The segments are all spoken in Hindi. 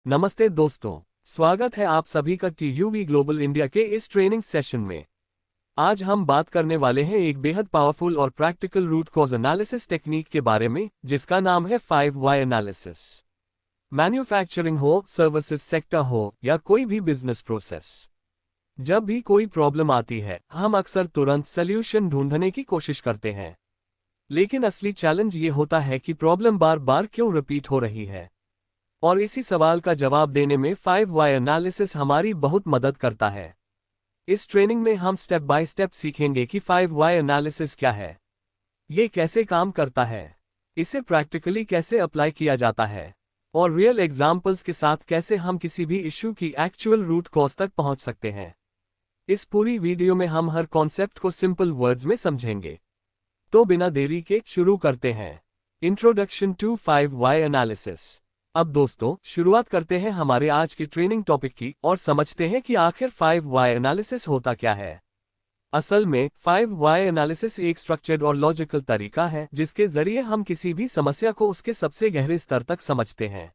नमस्ते दोस्तों, स्वागत है आप सभी का टीयूवी ग्लोबल इंडिया के इस ट्रेनिंग सेशन में। आज हम बात करने वाले हैं एक बेहद पावरफुल और practical root cause analysis technique के बारे में, जिसका नाम है 5 वाई एनालिसिस। मैन्युफैक्चरिंग हो, सर्विसेज सेक्टर हो या कोई भी बिजनेस प्रोसेस, जब भी कोई प्रॉब्लम आती है हम अक्सर तुरंत सॉल्यूशन ढूंढने की कोशिश करते हैं। लेकिन असली चैलेंज ये होता है कि प्रॉब्लम बार बार क्यों रिपीट हो रही है। और इसी सवाल का जवाब देने में 5 वाई एनालिसिस हमारी बहुत मदद करता है। इस ट्रेनिंग में हम स्टेप बाय स्टेप सीखेंगे कि 5 वाई एनालिसिस क्या है, ये कैसे काम करता है, इसे प्रैक्टिकली कैसे अप्लाई किया जाता है और रियल एग्जाम्पल्स के साथ कैसे हम किसी भी इश्यू की एक्चुअल रूट कॉज तक पहुंच सकते हैं। इस पूरी वीडियो में हम हर कॉन्सेप्ट को सिंपल वर्ड्स में समझेंगे। तो बिना देरी के शुरू करते हैं। Introduction to 5 why analysis. अब दोस्तों, शुरुआत करते हैं हमारे आज के ट्रेनिंग टॉपिक की और समझते हैं कि आखिर 5 वाई एनालिसिस होता क्या है। असल में 5 वाई एनालिसिस एक स्ट्रक्चर्ड और लॉजिकल तरीका है जिसके जरिए हम किसी भी समस्या को उसके सबसे गहरे स्तर तक समझते हैं।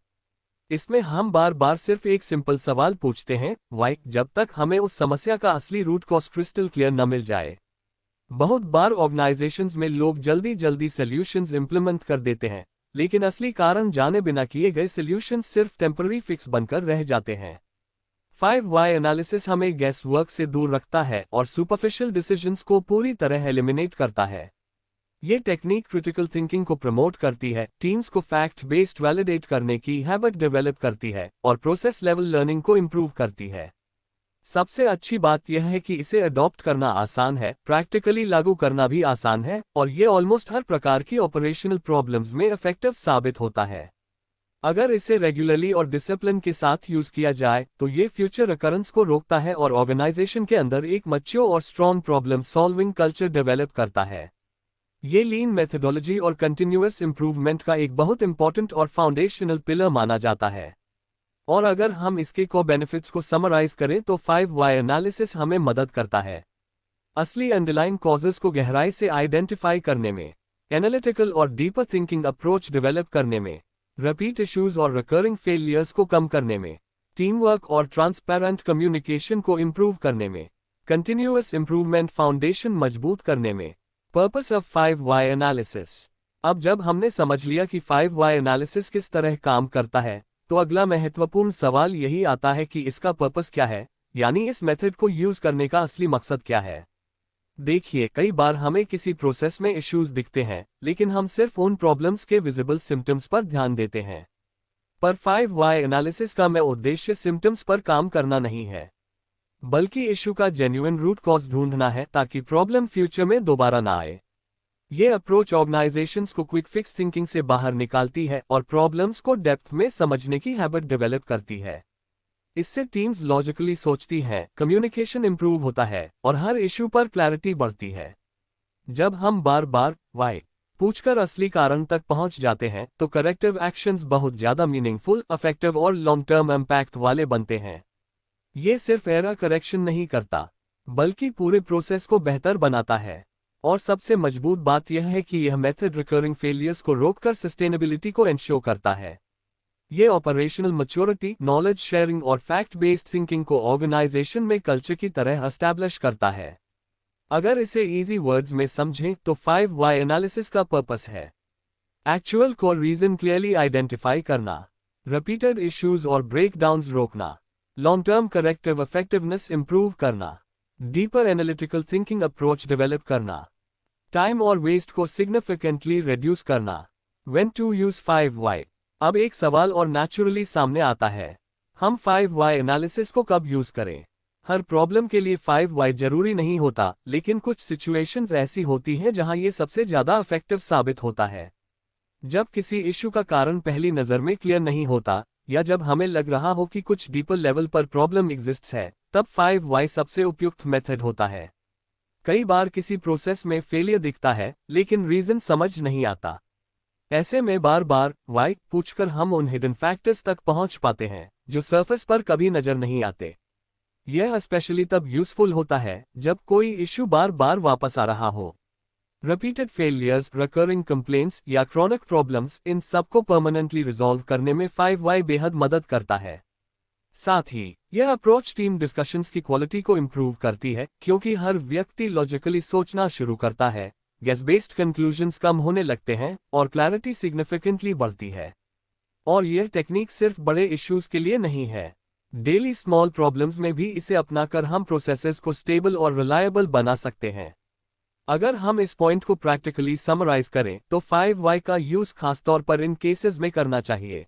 इसमें हम बार बार सिर्फ एक सिंपल सवाल पूछते हैं, वाई, जब तक हमें उस समस्या का असली रूट कॉज क्रिस्टल क्लियर न मिल जाए। बहुत बार ऑर्गेनाइजेशंस में लोग जल्दी जल्दी सॉल्यूशंस इंप्लीमेंट कर देते हैं, लेकिन असली कारण जाने बिना किए गए सॉल्यूशंस सिर्फ टेम्पररी फिक्स बनकर रह जाते हैं। 5 वाई एनालिसिस हमें गैस वर्क से दूर रखता है और सुपरफिशियल डिसीजंस को पूरी तरह एलिमिनेट करता है। ये टेक्निक क्रिटिकल थिंकिंग को प्रमोट करती है, टीम्स को फैक्ट बेस्ड वैलिडेट करने की हैबिट डेवलप करती है और प्रोसेस लेवल लर्निंग को इम्प्रूव करती है। सबसे अच्छी बात यह है कि इसे अडॉप्ट करना आसान है, प्रैक्टिकली लागू करना भी आसान है और ये ऑलमोस्ट हर प्रकार की ऑपरेशनल प्रॉब्लम्स में इफेक्टिव साबित होता है। अगर इसे रेगुलरली और डिसिप्लिन के साथ यूज किया जाए तो ये फ्यूचर रिकरेंस को रोकता है और ऑर्गेनाइजेशन के अंदर एक मैच्योर और strong problem solving culture develop करता है। ये लीन मेथडोलॉजी और कंटिन्यूअस इंप्रूवमेंट का एक बहुत इंपॉर्टेंट और फाउंडेशनल पिलर माना जाता है। और अगर हम इसके को बेनिफिट्स को समराइज करें तो 5 वाई एनालिसिस हमें मदद करता है असली अंडरलाइन कॉजेस को गहराई से आइडेंटिफाई करने में, एनालिटिकल और डीपर थिंकिंग अप्रोच डेवलप करने में, रिपीट इश्यूज और रिकरिंग फेलियर्स को कम करने में, टीम वर्क और ट्रांसपेरेंट कम्युनिकेशन को इम्प्रूव करने में, कंटिन्यूअस इंप्रूवमेंट फाउंडेशन मजबूत करने में। Purpose of 5 why analysis. अब जब हमने समझ लिया कि 5 वाई एनालिसिस किस तरह काम करता है, तो अगला महत्वपूर्ण सवाल यही आता है कि इसका पर्पस क्या है, यानी इस मेथड को यूज करने का असली मकसद क्या है। देखिए, कई बार हमें किसी प्रोसेस में इश्यूज दिखते हैं, लेकिन हम सिर्फ उन प्रॉब्लम्स के विजिबल सिम्टम्स पर ध्यान देते हैं। पर 5 वाई एनालिसिस का उद्देश्य सिम्टम्स पर काम करना नहीं है, बल्कि इश्यू का जेन्युइन रूट कॉज ढूंढना है ताकि प्रॉब्लम फ्यूचर में दोबारा ना आए। ये अप्रोच ऑर्गेनाइजेशंस को क्विक फिक्स थिंकिंग से बाहर निकालती है और प्रॉब्लम्स को डेप्थ में समझने की हैबिट डेवलप करती है। इससे टीम्स लॉजिकली सोचती हैं, कम्युनिकेशन इंप्रूव होता है और हर इश्यू पर क्लैरिटी बढ़ती है। जब हम बार बार वाई पूछकर असली कारण तक पहुंच जाते हैं तो करेक्टिव एक्शंस बहुत ज्यादा मीनिंगफुल, इफेक्टिव और लॉन्ग टर्म इम्पैक्ट वाले बनते हैं। ये सिर्फ एरर करेक्शन नहीं करता, बल्कि पूरे प्रोसेस को बेहतर बनाता है। और सबसे मजबूत बात यह है कि यह मेथड रिकरिंग फेलियर्स को रोककर सस्टेनेबिलिटी को एंश्योर करता है। ये ऑपरेशनल मैच्योरिटी, नॉलेज शेयरिंग और फैक्ट बेस्ड थिंकिंग को ऑर्गेनाइजेशन में कल्चर की तरह एस्टैब्लिश करता है। अगर इसे इजी वर्ड्स में समझें तो 5 वाई एनालिसिस का पर्पस है actual core reason clearly identify करना, रिपीटेड इश्यूज और ब्रेकडाउन्स रोकना, long term corrective effectiveness improve करना, deeper analytical thinking approach develop करना, टाइम और वेस्ट को सिग्निफिकेंटली रिड्यूस करना। When to use 5 why. अब एक सवाल और नेचुरली सामने आता है, हम 5 वाई एनालिसिस को कब यूज करें। हर प्रॉब्लम के लिए 5 वाई जरूरी नहीं होता, लेकिन कुछ सिचुएशंस ऐसी होती हैं जहां ये सबसे ज्यादा इफेक्टिव साबित होता है। जब किसी इश्यू का कारण पहली नजर में क्लियर नहीं होता, या जब हमें लग रहा हो कि कुछ डीपर लेवल पर प्रॉब्लम एग्जिस्ट्स है, तब 5 वाई सबसे उपयुक्त मेथड होता है। कई बार किसी प्रोसेस में फेलियर दिखता है, लेकिन रीजन समझ नहीं आता। ऐसे में बार बार वाई पूछकर हम उन हिडन फैक्टर्स तक पहुंच पाते हैं जो सरफेस पर कभी नजर नहीं आते। यह स्पेशली तब यूजफुल होता है जब कोई इश्यू बार बार वापस आ रहा हो, रिपीटेड फेलियर्स, रिकरिंग कंप्लेंट्स या क्रॉनिक प्रॉब्लम्स, इन सबको परमानेंटली रिजॉल्व करने में 5Y बेहद मदद करता है। साथ ही यह अप्रोच टीम डिस्कशंस की क्वालिटी को इम्प्रूव करती है, क्योंकि हर व्यक्ति लॉजिकली सोचना शुरू करता है, गेस बेस्ड कंक्लूजन्स कम होने लगते हैं और क्लैरिटी सिग्निफिकेंटली बढ़ती है। और यह टेक्निक सिर्फ बड़े इश्यूज के लिए नहीं है। डेली स्मॉल प्रॉब्लम्स में भी इसे अपनाकर हम प्रोसेसेस को स्टेबल और रिलायबल बना सकते हैं। अगर हम इस पॉइंट को प्रैक्टिकली समराइज करें तो 5Y का यूज खासतौर पर इन केसेस में करना चाहिए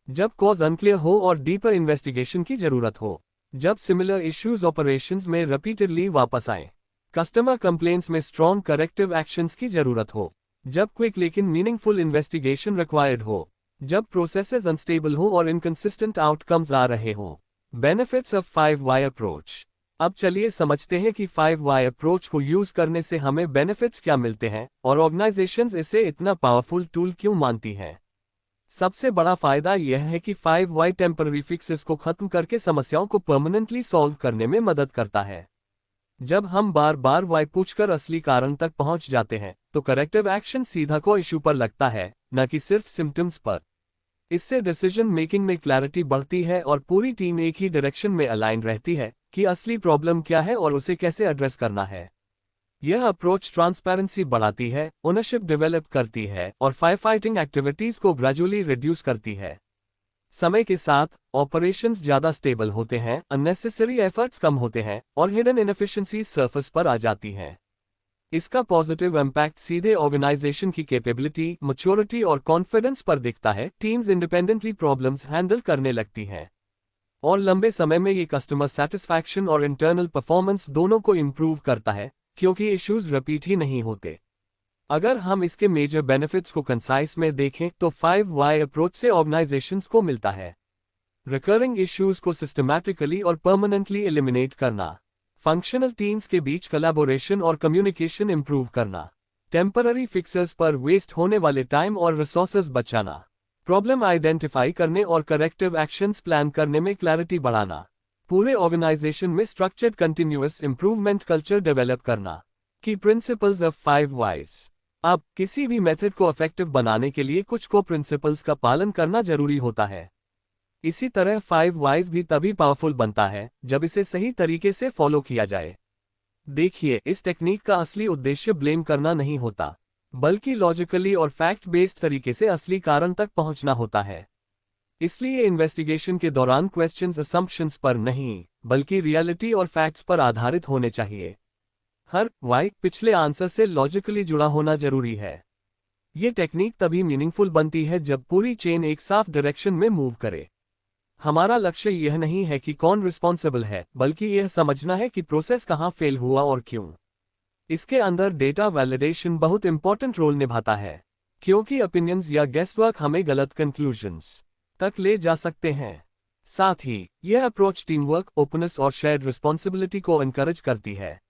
जब कॉज अनक्लियर हो और डीपर इन्वेस्टिगेशन की जरूरत हो, जब सिमिलर इश्यूज ऑपरेशंस में रिपीटेडली वापस आए, कस्टमर कंप्लेंट्स में स्ट्रॉन्ग करेक्टिव एक्शंस की जरूरत हो, जब क्विक लेकिन मीनिंगफुल इन्वेस्टिगेशन रिक्वायर्ड हो, जब प्रोसेसेस अनस्टेबल हो और इनकंसिस्टेंट आउटकम्स आ रहे हो। Benefits of 5Y approach. अब चलिए समझते हैं कि 5Y अप्रोच को यूज करने से हमें बेनिफिट्स क्या मिलते हैं और ऑर्गेनाइजेशंस इसे इतना पावरफुल टूल क्यों मानती हैं। सबसे बड़ा फायदा यह है कि 5Y टेम्पररी फिक्सेस को खत्म करके समस्याओं को परमानेंटली सॉल्व करने में मदद करता है। जब हम बार बार वाई पूछकर असली कारण तक पहुंच जाते हैं तो करेक्टिव एक्शन सीधा को इशू पर लगता है, न कि सिर्फ सिम्टम्स पर। इससे डिसीजन मेकिंग में क्लैरिटी बढ़ती है और पूरी टीम एक ही डायरेक्शन में अलाइन रहती है कि असली प्रॉब्लम क्या है और उसे कैसे एड्रेस करना है। यह अप्रोच ट्रांसपेरेंसी बढ़ाती है, ओनरशिप डेवलप करती है और फायर फाइटिंग एक्टिविटीज को ग्रेजुअली रिड्यूस करती है। समय के साथ ऑपरेशंस ज्यादा स्टेबल होते हैं, अननेसेसरी एफर्ट्स कम होते हैं और हिडन इनएफिशिएंसीज सरफेस पर आ जाती हैं। इसका पॉजिटिव इम्पैक्ट सीधे ऑर्गेनाइजेशन की कैपेबिलिटी, मैच्योरिटी और कॉन्फिडेंस पर दिखता है। टीम्स इंडिपेंडेंटली प्रॉब्लम्स हैंडल करने लगती हैं और लंबे समय में ये कस्टमर सेटिस्फैक्शन और इंटरनल परफॉर्मेंस दोनों को इम्प्रूव करता है, क्योंकि इश्यूज रिपीट ही नहीं होते। अगर हम इसके मेजर बेनिफिट्स को कंसाइज में देखें तो 5Y अप्रोच से ऑर्गेनाइजेशंस को मिलता है रिकरिंग इश्यूज को सिस्टमैटिकली और परमानेंटली एलिमिनेट करना, फंक्शनल टीम्स के बीच कोलैबोरेशन और कम्युनिकेशन इंप्रूव करना, टेम्पररी फिक्सेस पर वेस्ट होने वाले टाइम और रिसोर्सेज बचाना, प्रॉब्लम आइडेंटिफाई करने और करेक्टिव एक्शंस प्लान करने में क्लैरिटी बढ़ाना, पूरे ऑर्गेनाइजेशन में structured continuous improvement culture develop करना। की प्रिंसिपल्स ऑफ 5Ys। अब किसी भी मेथड को इफेक्टिव बनाने के लिए कुछ को प्रिंसिपल्स का पालन करना जरूरी होता है। इसी तरह 5Ys भी तभी पावरफुल बनता है जब इसे सही तरीके से फॉलो किया जाए। देखिए, इस टेक्निक का असली उद्देश्य ब्लेम करना नहीं होता, बल्कि लॉजिकली और फैक्ट बेस्ड तरीके से असली कारण तक पहुंचना होता है। इसलिए इन्वेस्टिगेशन के दौरान क्वेश्चंस असम्पशंस पर नहीं, बल्कि रियलिटी और फैक्ट्स पर आधारित होने चाहिए। हर वाई पिछले आंसर से लॉजिकली जुड़ा होना जरूरी है। ये टेक्निक तभी मीनिंगफुल बनती है जब पूरी चेन एक साफ डायरेक्शन में मूव करे। हमारा लक्ष्य यह नहीं है कि कौन रिस्पॉन्सिबल है, बल्कि यह समझना है कि प्रोसेस कहाँ फेल हुआ और क्यों। इसके अंदर डेटा वैलिडेशन बहुत इंपॉर्टेंट रोल निभाता है, क्योंकि ओपिनियंस या गेसवर्क हमें गलत कंक्लूजन्स तक ले जा सकते हैं। साथ ही यह अप्रोच टीम वर्क, ओपननेस और शेयर्ड रिस्पॉन्सिबिलिटी को एनकरेज करती है।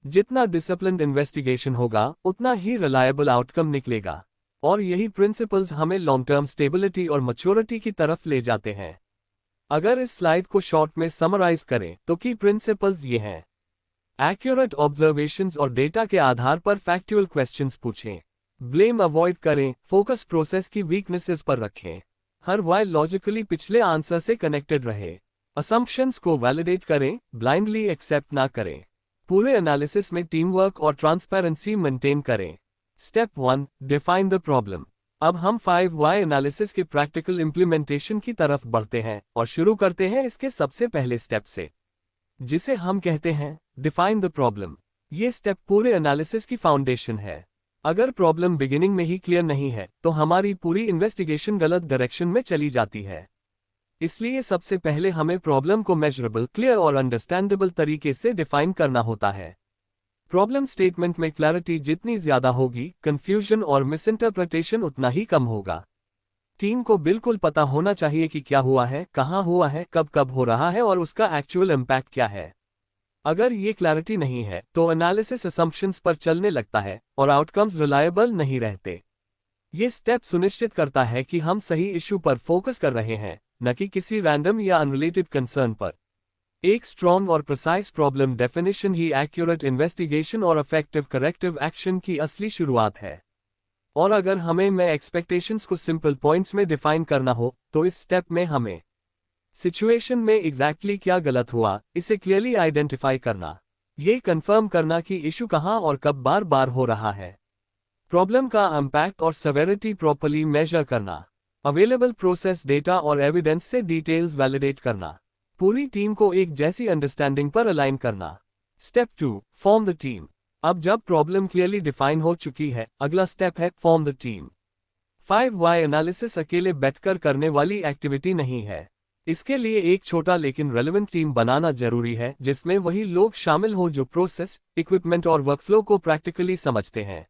जितना डिसिप्लिन्ड इन्वेस्टिगेशन होगा, उतना ही रिलायबल आउटकम निकलेगा, और यही प्रिंसिपल्स हमें लॉन्ग टर्म स्टेबिलिटी और मैच्योरिटी की तरफ ले जाते हैं। अगर इस स्लाइड को शॉर्ट में समराइज करें तो की प्रिंसिपल्स ये हैं। एक्यूरेट ऑब्जर्वेशंस और डेटा के आधार पर फैक्चुअल क्वेश्चंस पूछें, ब्लेम अवॉइड करें, फोकस प्रोसेस की वीकनेसेस पर रखें, हर वाई लॉजिकली पिछले आंसर से कनेक्टेड रहे, असम्पशंस को वैलिडेट करें, ब्लाइंडली एक्सेप्ट ना करें, पूरे एनालिसिस में टीम वर्क और ट्रांसपेरेंसी मेंटेन करें। Step 1, define the problem. अब हम 5Y एनालिसिस के प्रैक्टिकल इंप्लीमेंटेशन की तरफ बढ़ते हैं और शुरू करते हैं इसके सबसे पहले स्टेप से, जिसे हम कहते हैं डिफाइन द प्रॉब्लम। ये स्टेप पूरे एनालिसिस की फाउंडेशन है। अगर प्रॉब्लम बिगिनिंग में ही क्लियर नहीं है तो हमारी पूरी इन्वेस्टिगेशन गलत डायरेक्शन में चली जाती है। इसलिए सबसे पहले हमें प्रॉब्लम को मेजरेबल, क्लियर और अंडरस्टैंडेबल तरीके से डिफाइन करना होता है। प्रॉब्लम स्टेटमेंट में क्लैरिटी जितनी ज्यादा होगी, कंफ्यूजन और मिसइंटरप्रिटेशन उतना ही कम होगा। टीम को बिल्कुल पता होना चाहिए कि क्या हुआ है, कहाँ हुआ है, कब कब हो रहा है और उसका एक्चुअल इम्पैक्ट क्या है। अगर ये क्लैरिटी नहीं है तो एनालिसिस असम्पशंस पर चलने लगता है और आउटकम्स रिलायबल नहीं रहते। ये स्टेप सुनिश्चित करता है कि हम सही इशू पर फोकस कर रहे हैं, न कि किसी रैंडम या अनरिलेटेड कंसर्न पर। एक स्ट्रॉन्ग और प्रिसाइज प्रॉब्लम डेफिनेशन ही एक्यूरेट इन्वेस्टिगेशन और इफेक्टिव करेक्टिव एक्शन की असली शुरुआत है। और अगर हमें मैं एक्सपेक्टेशंस को सिंपल पॉइंट्स में डिफाइन करना हो तो इस स्टेप में हमें सिचुएशन में एग्जैक्टली क्या गलत हुआ इसे क्लियरली आइडेंटिफाई करना, ये कंफर्म करना कि इशू कहां और कब बार बार हो रहा है, प्रॉब्लम का इम्पैक्ट और सेवेरिटी प्रॉपर्ली मेजर करना, अवेलेबल प्रोसेस डेटा और एविडेंस से डिटेल्स वैलिडेट करना, पूरी टीम को एक जैसी अंडरस्टैंडिंग पर अलाइन करना। Step 2, form the team. अब जब प्रॉब्लम क्लियरली डिफाइन हो चुकी है, अगला स्टेप है form the team. 5 why analysis अकेले बैठकर करने वाली एक्टिविटी नहीं है। इसके लिए एक छोटा लेकिन रेलेवेंट टीम बनाना जरूरी है जिसमें वही लोग शामिल हो जो प्रोसेस, इक्विपमेंट और वर्कफ्लो को प्रैक्टिकली समझते हैं।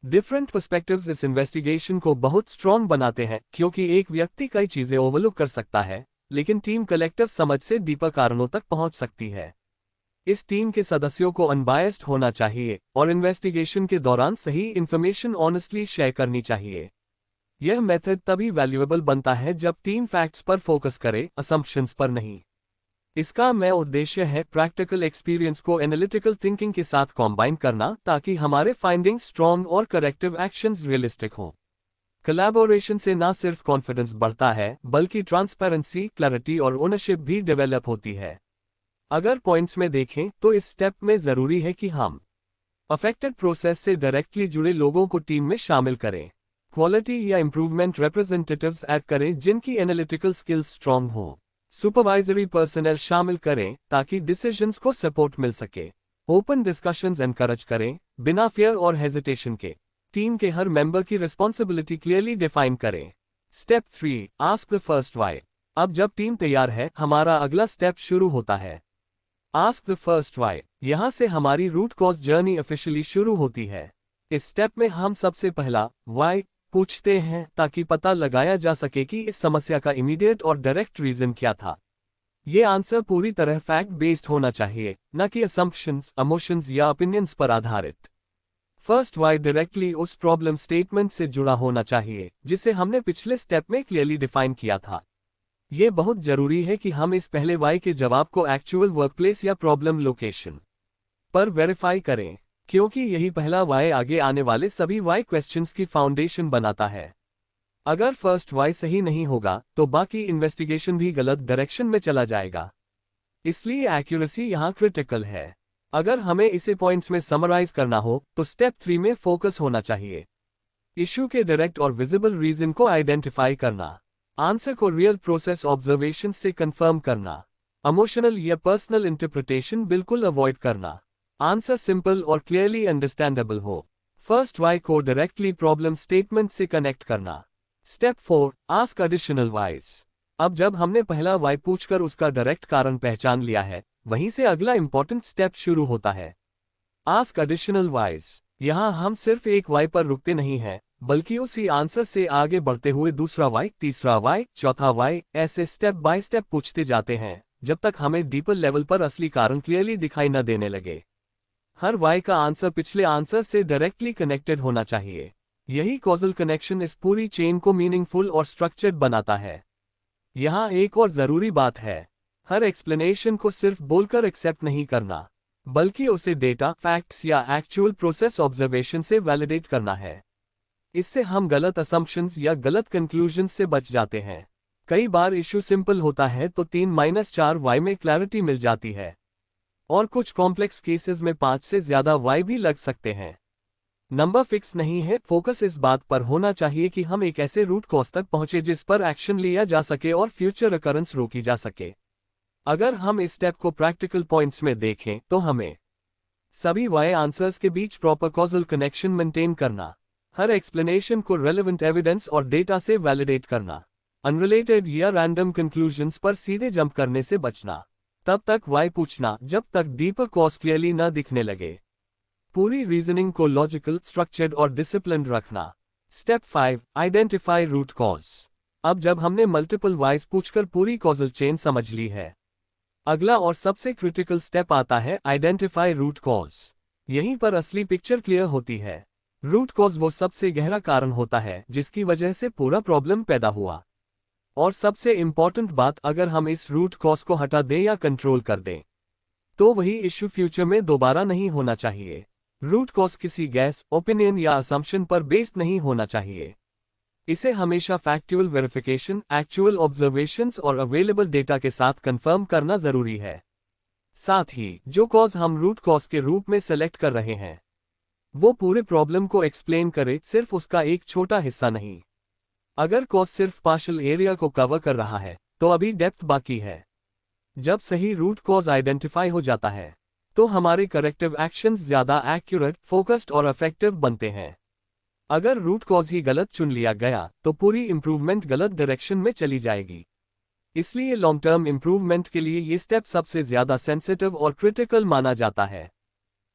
डिफरेंट पर्सपेक्टिव्स इस इन्वेस्टिगेशन को बहुत स्ट्रॉन्ग बनाते हैं क्योंकि एक व्यक्ति कई चीजें ओवरलुक कर सकता है लेकिन टीम कलेक्टिव समझ से डीपर कारणों तक पहुंच सकती है। इस टीम के सदस्यों को अनबायस्ड होना चाहिए और इन्वेस्टिगेशन के दौरान सही इंफॉर्मेशन ऑनेस्टली शेयर करनी चाहिए। यह मेथड तभी वैल्यूएबल बनता है जब टीम फैक्ट्स पर फोकस करे, असम्पशंस पर नहीं। इसका मैं उद्देश्य है प्रैक्टिकल एक्सपीरियंस को एनालिटिकल थिंकिंग के साथ कॉम्बाइन करना ताकि हमारे फाइंडिंग्स स्ट्रॉन्ग और करेक्टिव एक्शंस रियलिस्टिक हों। कोलैबोरेशन से न सिर्फ कॉन्फिडेंस बढ़ता है बल्कि ट्रांसपेरेंसी, क्लैरिटी और ओनरशिप भी डेवलप होती है। अगर पॉइंट्स में देखें तो इस स्टेप में जरूरी है कि हम अफेक्टेड प्रोसेस से डायरेक्टली जुड़े लोगों को टीम में शामिल करें, क्वालिटी या इंप्रूवमेंट रिप्रेजेंटेटिव्स ऐड करें जिनकी एनालिटिकल स्किल्स स्ट्रॉन्ग हो, सुपरवाइजरी पर्सनल शामिल करें ताकि डिसीजंस को सपोर्ट मिल सके, ओपन डिस्कशंस एनकरेज करें बिना फियर और हेजिटेशन के, टीम के हर मेंबर की रिस्पॉन्सिबिलिटी क्लियरली डिफाइन करें। Step 3, ask the first why. अब जब टीम तैयार है, हमारा अगला स्टेप शुरू होता है। Ask the first why. यहां से हमारी रूट कॉज जर्नी ऑफिशियली शुरू होती है। इस स्टेप में हम सबसे पहला वाई पूछते हैं ताकि पता लगाया जा सके कि इस समस्या का इमीडिएट और डायरेक्ट रीजन क्या था। ये आंसर पूरी तरह फैक्ट बेस्ड होना चाहिए, न कि असम्पशंस, इमोशंस या ओपिनियंस पर आधारित। फर्स्ट वाई डायरेक्टली उस प्रॉब्लम स्टेटमेंट से जुड़ा होना चाहिए जिसे हमने पिछले स्टेप में क्लियरली डिफाइन किया था। ये बहुत जरूरी है कि हम इस पहले वाई के जवाब को एक्चुअल वर्कप्लेस या प्रॉब्लम लोकेशन पर वेरीफाई करें, क्योंकि यही पहला वाई आगे आने वाले सभी वाई क्वेश्चंस की फाउंडेशन बनाता है। अगर फर्स्ट वाई सही नहीं होगा तो बाकी इन्वेस्टिगेशन भी गलत डायरेक्शन में चला जाएगा। इसलिए एक्यूरेसी यहाँ क्रिटिकल है। अगर हमें इसे पॉइंट्स में समराइज करना हो तो स्टेप 3 में फोकस होना चाहिए। इशू के डायरेक्ट और विजिबल रीजन को आइडेंटिफाई करना, आंसर को रियल प्रोसेस ऑब्जर्वेशन से कंफर्म करना, इमोशनल या पर्सनल इंटरप्रिटेशन बिल्कुल अवॉइड करना, आंसर सिंपल और क्लियरली अंडरस्टैंडेबल हो, फर्स्ट वाई को डायरेक्टली प्रॉब्लम स्टेटमेंट से कनेक्ट करना। Step 4, ask additional wise. अब जब हमने पहला वाई पूछकर उसका डायरेक्ट कारण पहचान लिया है, वहीं से अगला इंपॉर्टेंट स्टेप शुरू होता है, आस्क एडिशनल वाइज। यहां हम सिर्फ एक वाई पर रुकते नहीं हैं बल्कि उसी आंसर से आगे बढ़ते हुए दूसरा वाई, तीसरा वाई, चौथा वाई, ऐसे स्टेप बाय स्टेप पूछते जाते हैं जब तक हमें डीपर लेवल पर असली कारण क्लियरली दिखाई न देने लगे। हर वाई का आंसर पिछले आंसर से डायरेक्टली कनेक्टेड होना चाहिए। यही कॉजल कनेक्शन इस पूरी चेन को मीनिंगफुल और स्ट्रक्चर्ड बनाता है। यहाँ एक और जरूरी बात है, हर एक्सप्लेनेशन को सिर्फ बोलकर एक्सेप्ट नहीं करना बल्कि उसे डेटा, फैक्ट्स या एक्चुअल प्रोसेस ऑब्जर्वेशन से वैलिडेट करना है। इससे हम गलत असम्पशंस या गलत कंक्लूजन्स से बच जाते हैं। कई बार इशू सिंपल होता है तो 3-4 वाई में क्लैरिटी मिल जाती है और कुछ कॉम्प्लेक्स केसेस में 5 से ज्यादा वाई भी लग सकते हैं। नंबर फिक्स नहीं है, फोकस इस बात पर होना चाहिए कि हम एक ऐसे रूट कॉज तक पहुंचे जिस पर एक्शन लिया जा सके और फ्यूचर अकरेंस रोकी जा सके। अगर हम इस स्टेप को प्रैक्टिकल पॉइंट्स में देखें तो हमें सभी वाई आंसर्स के बीच प्रॉपर कॉजल कनेक्शन मेंटेन करना, हर एक्सप्लेनेशन को रेलेवेंट एविडेंस और डेटा से वैलिडेट करना, अनरिलेटेड या रैंडम कंक्लूजन्स पर सीधे जंप करने से बचना, तब तक वाई पूछना जब तक डीपर कॉज क्लियरली न दिखने लगे, पूरी रीजनिंग को लॉजिकल, स्ट्रक्चर्ड और डिसिप्लिन्ड रखना। Step 5, identify root cause. अब जब हमने मल्टीपल वाइज पूछकर पूरी कॉजल चेन समझ ली है, अगला और सबसे क्रिटिकल स्टेप आता है आइडेंटिफाई रूट कॉज। यहीं पर असली पिक्चर क्लियर होती है। रूट कॉज वो सबसे गहरा कारण होता है जिसकी वजह से पूरा प्रॉब्लम पैदा हुआ और सबसे इम्पॉर्टेंट बात, अगर हम इस रूट कॉज को हटा दें या कंट्रोल कर दें तो वही इश्यू फ्यूचर में दोबारा नहीं होना चाहिए। रूट कॉज किसी गैस, ओपिनियन या असम्पशन पर बेस्ड नहीं होना चाहिए। इसे हमेशा फैक्चुअल वेरिफिकेशन, एक्चुअल ऑब्जर्वेशंस और अवेलेबल डेटा के साथ कंफर्म करना जरूरी है। साथ ही जो कॉज हम रूट कॉज के रूप में सेलेक्ट कर रहे हैं वो पूरे प्रॉब्लम को एक्सप्लेन करे, सिर्फ उसका एक छोटा हिस्सा नहीं। अगर कॉज सिर्फ पार्शियल एरिया को कवर कर रहा है तो अभी डेप्थ बाकी है। जब सही रूट कॉज आइडेंटिफाई हो जाता है तो हमारे करेक्टिव एक्शंस ज्यादा एक्यूरेट, फोकस्ड और इफेक्टिव बनते हैं। अगर रूट कॉज ही गलत चुन लिया गया तो पूरी इंप्रूवमेंट गलत डायरेक्शन में चली जाएगी। इसलिए लॉन्ग टर्म इंप्रूवमेंट के लिए ये स्टेप सबसे ज्यादा सेंसिटिव और क्रिटिकल माना जाता है।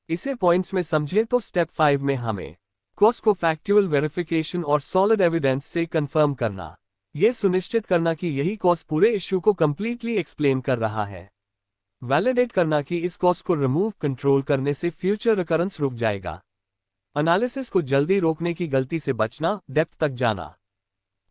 इसे पॉइंट्स में समझे तो स्टेप 5 में हमें कॉज को फैक्चुअल वेरिफिकेशन और सॉलिड एविडेंस से कंफर्म करना, यह सुनिश्चित करना कि यही कॉज पूरे इश्यू को कंप्लीटली एक्सप्लेन कर रहा है। वैलिडेट करना कि इस कॉज को रिमूव, कंट्रोल करने से फ्यूचर रिकरेंस रुक जाएगा। एनालिसिस को जल्दी रोकने की गलती से बचना, डेप्थ तक जाना।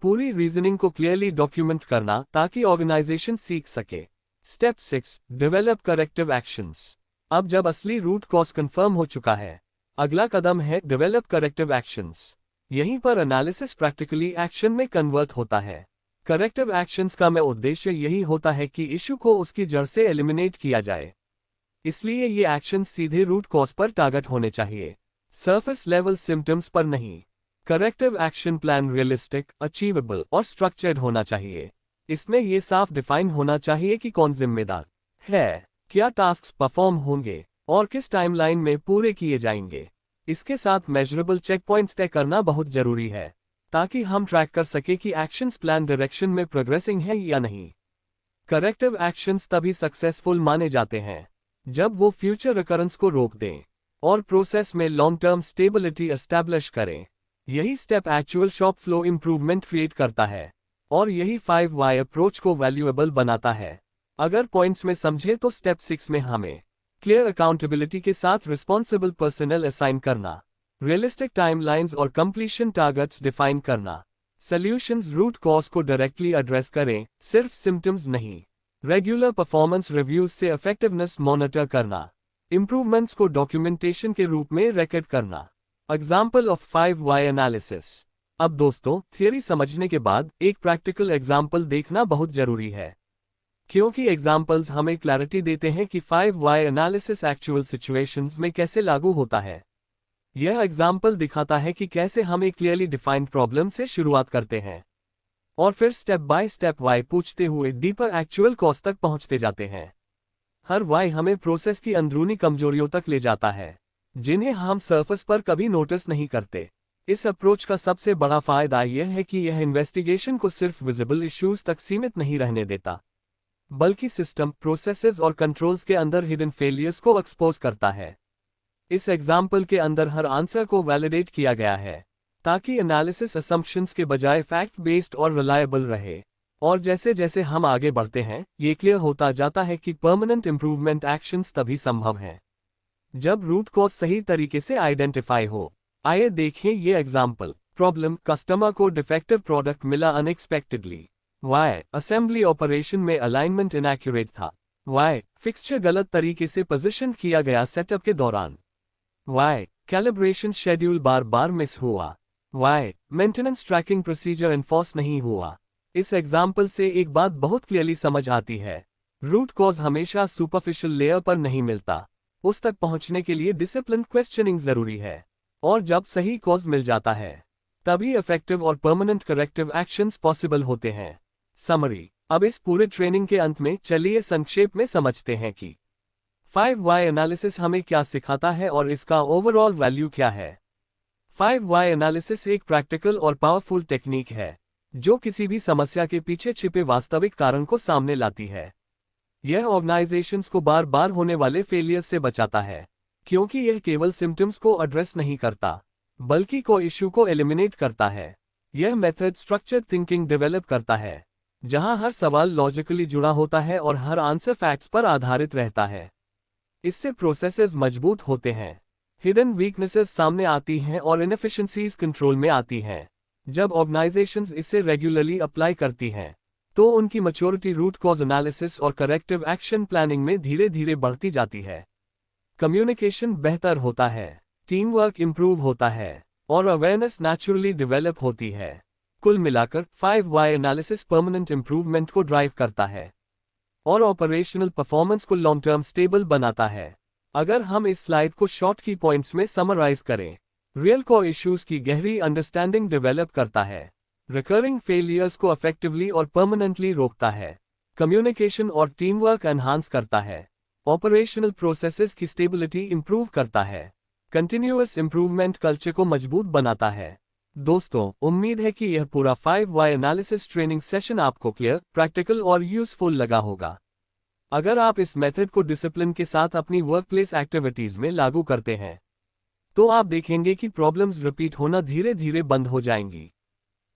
पूरी रीजनिंग को क्लियरली डॉक्यूमेंट करना ताकि ऑर्गेनाइजेशन सीख सके। Step 6, develop corrective actions. अब जब असली रूट कॉज कंफर्म हो चुका है, अगला कदम है डेवलप करेक्टिव एक्शंस। यहीं पर एनालिसिस प्रैक्टिकली एक्शन में कन्वर्ट होता है। करेक्टिव एक्शंस का उद्देश्य यही होता है कि इश्यू को उसकी जड़ से एलिमिनेट किया जाए। इसलिए ये एक्शन सीधे रूट कॉज पर टारगेट होने चाहिए, सरफेस लेवल सिम्टम्स पर नहीं। Corrective action plan realistic, achievable और स्ट्रक्चर्ड होना चाहिए। इसमें यह साफ डिफाइन होना चाहिए कि कौन जिम्मेदार है, क्या टास्क्स परफॉर्म होंगे और किस टाइमलाइन में पूरे किए जाएंगे। इसके साथ मेजरेबल चेक पॉइंट्स तय करना बहुत जरूरी है ताकि हम ट्रैक कर सके कि एक्शंस प्लान डायरेक्शन में प्रोग्रेसिंग है या नहीं। करेक्टिव एक्शंस तभी सक्सेसफुल माने जाते हैं जब वो फ्यूचर रिकरेंस को रोक दें और प्रोसेस में लॉन्ग टर्म स्टेबिलिटी एस्टैब्लिश करें। यही step actual shop flow improvement create करता है और यही 5 अप्रोच को वैल्यूएबल बनाता है। अगर पॉइंट्स में समझे तो स्टेप 6 में हमें क्लियर अकाउंटेबिलिटी के साथ रिस्पॉन्सिबल पर्सनल असाइन करना, रियलिस्टिक टाइमलाइंस और कंप्लीशन टारगेट्स डिफाइन करना, सॉल्यूशंस रूट कॉज को डायरेक्टली एड्रेस करें, सिर्फ सिम्टम्स नहीं। रेगुलर परफॉर्मेंस रिव्यूज से इफेक्टिवनेस मॉनिटर करना, इंप्रूवमेंट्स को डॉक्यूमेंटेशन के रूप में रिकॉर्ड करना। Example of 5 analysis. अब दोस्तों, थियरी समझने के बाद एक प्रैक्टिकल एग्जाम्पल देखना बहुत जरूरी है, क्योंकि एग्जाम्पल्स हमें क्लैरिटी देते हैं कि 5 एनालिसिस एक्चुअल सिचुएशंस में कैसे लागू होता है। यह एग्जाम्पल दिखाता है कि कैसे हम एक क्लियरली डिफाइंड प्रॉब्लम से शुरुआत करते हैं और फिर स्टेप बाय स्टेप वाई पूछते हुए डीपर एक्चुअल कॉज तक पहुंचते जाते हैं। हर वाई हमें प्रोसेस की अंदरूनी कमजोरियों तक ले जाता है जिन्हें हम सरफेस पर कभी नोटिस नहीं करते। इस अप्रोच का सबसे बड़ा फायदा यह है कि यह इन्वेस्टिगेशन को सिर्फ विजिबल इश्यूज तक सीमित नहीं रहने देता, बल्कि सिस्टम, प्रोसेसेस और कंट्रोल्स के अंदर हिडन फेलियर्स को एक्सपोज करता है। इस एग्जाम्पल के अंदर हर आंसर को वैलिडेट किया गया है ताकि एनालिसिस असम्पशंस के बजाय फैक्ट बेस्ड और रिलायबल रहे। और जैसे जैसे हम आगे बढ़ते हैं, ये क्लियर होता जाता है कि परमानेंट इंप्रूवमेंट एक्शंस तभी संभव हैं जब रूट कॉज सही तरीके से आइडेंटिफाई हो। आइए देखें ये एग्जाम्पल। प्रॉब्लम, कस्टमर को डिफेक्टिव प्रोडक्ट मिला अनएक्सपेक्टेडली। वाई, असेंबली ऑपरेशन में अलाइनमेंट इनएक्यूरेट था। वाई, फिक्सचर गलत तरीके से पोजीशन किया गया सेटअप के दौरान। वाई, कैलिब्रेशन शेड्यूल बार बार मिस हुआ। Why, maintenance tracking procedure enforce नहीं हुआ। इस एग्जाम्पल से एक बात बहुत क्लियरली समझ आती है, रूट कॉज हमेशा सुपरफिशियल लेयर पर नहीं मिलता। उस तक पहुंचने के लिए डिसिप्लिन क्वेश्चनिंग जरूरी है, और जब सही कॉज मिल जाता है तभी इफेक्टिव और परमानेंट करेक्टिव एक्शंस पॉसिबल होते हैं। समरी। अब इस पूरे ट्रेनिंग के अंत में चलिए संक्षेप में समझते हैं कि 5 एनालिसिस हमें क्या सिखाता है और इसका ओवरऑल वैल्यू क्या है। 5 एनालिसिस एक प्रैक्टिकल और पावरफुल टेक्निक है जो किसी भी समस्या के पीछे छिपे वास्तविक कारण को सामने लाती है। यह ऑर्गेनाइजेशंस को बार बार होने वाले फेलियर से बचाता है, क्योंकि यह केवल सिम्टम्स को एड्रेस नहीं करता बल्कि को इश्यू को एलिमिनेट करता है। यह मेथड स्ट्रक्चर्ड थिंकिंग डेवलप करता है जहां हर सवाल लॉजिकली जुड़ा होता है और हर आंसर फैक्ट्स पर आधारित रहता है। इससे प्रोसेसेस मजबूत होते हैं, हिडन वीकनेसेस सामने आती हैं और इनएफिशिएंसीज कंट्रोल में आती हैं। जब ऑर्गेनाइजेशंस इसे रेगुलरली अप्लाई करती हैं तो उनकी मैच्योरिटी रूट कॉज एनालिसिस और करेक्टिव एक्शन प्लानिंग में धीरे धीरे बढ़ती जाती है। कम्युनिकेशन बेहतर होता है, टीम वर्क इंप्रूव होता है और अवेयरनेस नेचुरली डेवलप होती है। कुल मिलाकर 5 वाई एनालिसिस परमानेंट इंप्रूवमेंट को ड्राइव करता है और ऑपरेशनल परफॉर्मेंस को लॉन्ग टर्म स्टेबल बनाता है। अगर हम इस स्लाइड को शॉर्ट की पॉइंट्स में समराइज करें, रियल कोर इश्यूज की गहरी अंडरस्टैंडिंग डेवलप करता है, रिकरिंग फेलियर्स को इफेक्टिवली और परमानेंटली रोकता है, कम्युनिकेशन और टीम वर्क एनहांस करता है, ऑपरेशनल प्रोसेसेस की स्टेबिलिटी इंप्रूव करता है, कंटिन्यूअस इंप्रूवमेंट कल्चर को मजबूत बनाता है। दोस्तों, उम्मीद है कि यह पूरा 5 वाई एनालिसिस ट्रेनिंग सेशन आपको क्लियर, प्रैक्टिकल और यूजफुल लगा होगा। अगर आप इस मेथड को डिसिप्लिन के साथ अपनी वर्कप्लेस एक्टिविटीज में लागू करते हैं, तो आप देखेंगे कि प्रॉब्लम्स रिपीट होना धीरे धीरे बंद हो जाएंगी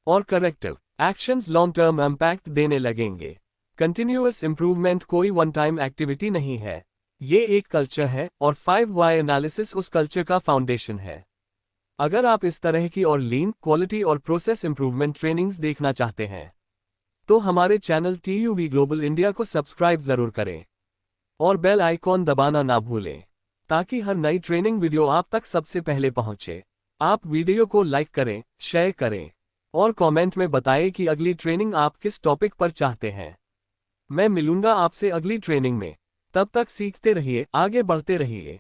और corrective actions long term impact देने लगेंगे। कंटिन्यूअस इंप्रूवमेंट कोई वन टाइम एक्टिविटी नहीं है, ये एक कल्चर है और 5 वाई एनालिसिस उस कल्चर का फाउंडेशन है। अगर आप इस तरह की और लीन, क्वालिटी और प्रोसेस इंप्रूवमेंट ट्रेनिंग्स देखना चाहते हैं, तो हमारे चैनल TUV ग्लोबल इंडिया को सब्सक्राइब जरूर करें और बेल आइकॉन दबाना ना भूलें, ताकि हर नई ट्रेनिंग वीडियो आप तक सबसे पहले पहुंचे। आप वीडियो को लाइक करें, शेयर करें और कमेंट में बताएं कि अगली ट्रेनिंग आप किस टॉपिक पर चाहते हैं। मैं मिलूंगा आपसे अगली ट्रेनिंग में। तब तक सीखते रहिए, आगे बढ़ते रहिए।